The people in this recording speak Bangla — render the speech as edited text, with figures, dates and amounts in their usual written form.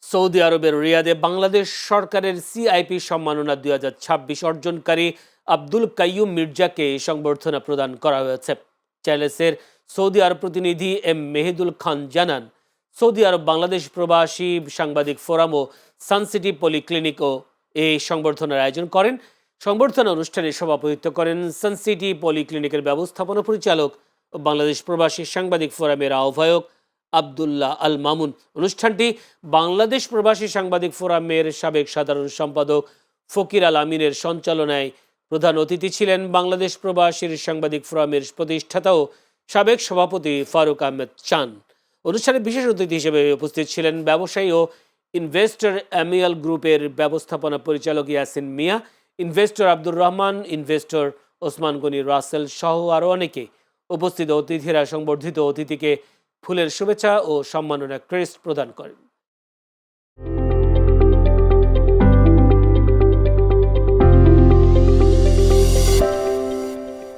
সৌদি আরবের রিয়াদে বাংলাদেশ সরকারের সিআইপি সম্মাননা 2026 অর্জনকারী আব্দুল কাইয়ুম মির্জাকে সংবর্ধনা প্রদান করা হয়েছে। চ্যালেসের সৌদি আরব প্রতিনিধি এম মেহেদুল খান জানান, সৌদি আরব বাংলাদেশ প্রবাসী সাংবাদিক ফোরাম ও সানসিটি পলিক্লিনিকও এই সংবর্ধনার আয়োজন করেন। সংবর্ধনা অনুষ্ঠানে সভাপতিত্ব করেন সানসিটি পলিক্লিনিকের ব্যবস্থাপনা পরিচালক ও বাংলাদেশ প্রবাসী সাংবাদিক ফোরামের আহ্বায়ক আবদুল্লাহ আল মামুন। অনুষ্ঠানটি বাংলাদেশ প্রবাসী সাংবাদিক ফোরামের সাবেক সাধারণ সম্পাদক ফকির আল আমিনের সঞ্চালনায়। প্রধান অতিথি ছিলেন বাংলাদেশ প্রবাসীর সাংবাদিক ফোরামের প্রতিষ্ঠাতা ও সাবেক সভাপতি ফারুক আহমেদ চান। অনুষ্ঠানে বিশেষ অতিথি হিসেবে উপস্থিত ছিলেন ব্যবসায়ী ও ইনভেস্টর অ্যামিয়াল গ্রুপের ব্যবস্থাপনা পরিচালক ইয়াসিন মিয়া, ইনভেস্টর আব্দুর রহমান, ইনভেস্টর ওসমান গনি রাসেল সহ আরও অনেকে। উপস্থিত অতিথিরা সংবর্ধিত অতিথিকে ফুলের শুভেচ্ছা ও সম্মাননা ক্রেস্ট প্রদান করেন।